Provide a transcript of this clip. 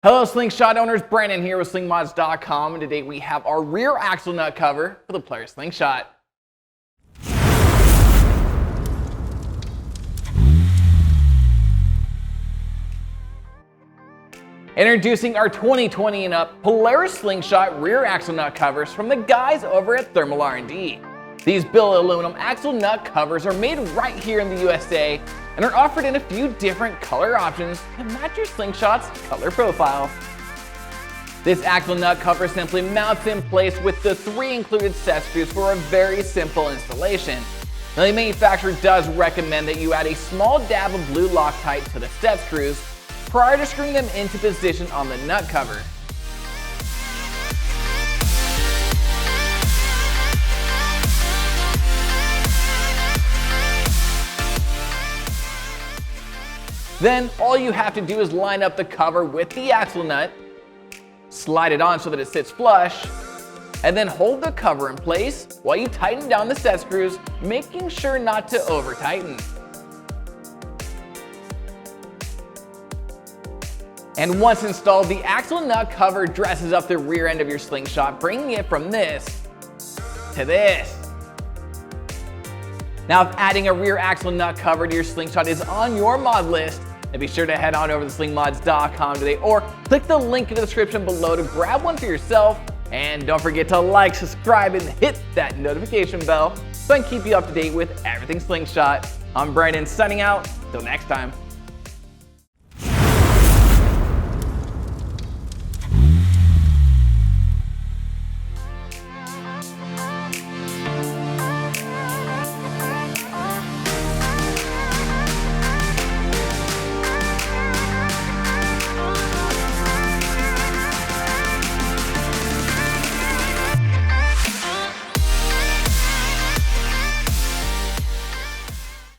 Hello Slingshot owners, Brandon here with Slingmods.com, and today we have our rear axle nut cover for the Polaris Slingshot. Introducing our 2020 and up Polaris Slingshot rear axle nut covers from the guys over at Thermal R&D. These billet aluminum axle nut covers are made right here in the USA and are offered in a few different color options to match your Slingshot's color profile. This axle nut cover simply mounts in place with the 3 included set screws for a very simple installation. Now, the manufacturer does recommend that you add a small dab of blue Loctite to the set screws prior to screwing them into position on the nut cover. Then all you have to do is line up the cover with the axle nut, slide it on so that it sits flush, and then hold the cover in place while you tighten down the set screws, making sure not to over tighten. And once installed, the axle nut cover dresses up the rear end of your Slingshot, bringing it from this to this. Now, if adding a rear axle nut cover to your Slingshot is on your mod list, then be sure to head on over to slingmods.com today or click the link in the description below to grab one for yourself. And don't forget to like, subscribe, and hit that notification bell so I can keep you up to date with everything Slingshot. I'm Brandon signing out. Till next time.